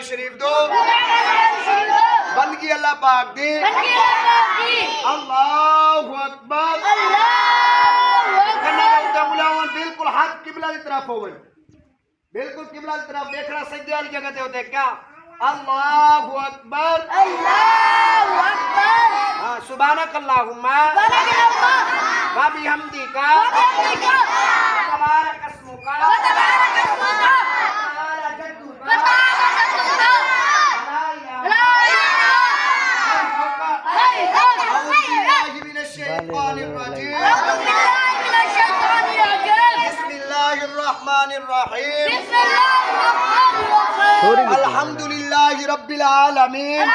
शरीफ दो बंदगी अल्लाह पाक दी अल्लाहु अकबर करना होता बुलावन बिल्कुल हाथ किबला की तरफ होवन बिल्कुल किबला की तरफ देखना सजदे वाली जगह पे होते क्या अल्लाहु अकबर हाँ सुभानक अल्लाहुम्मा व बिहम्दिका तबारक अस्मुका तआला जद्दुका बिस्मिल्लाहिर्रहमानिर्रहीम अल्हम्दुलिल्लाहि रब्बिल आलमीन।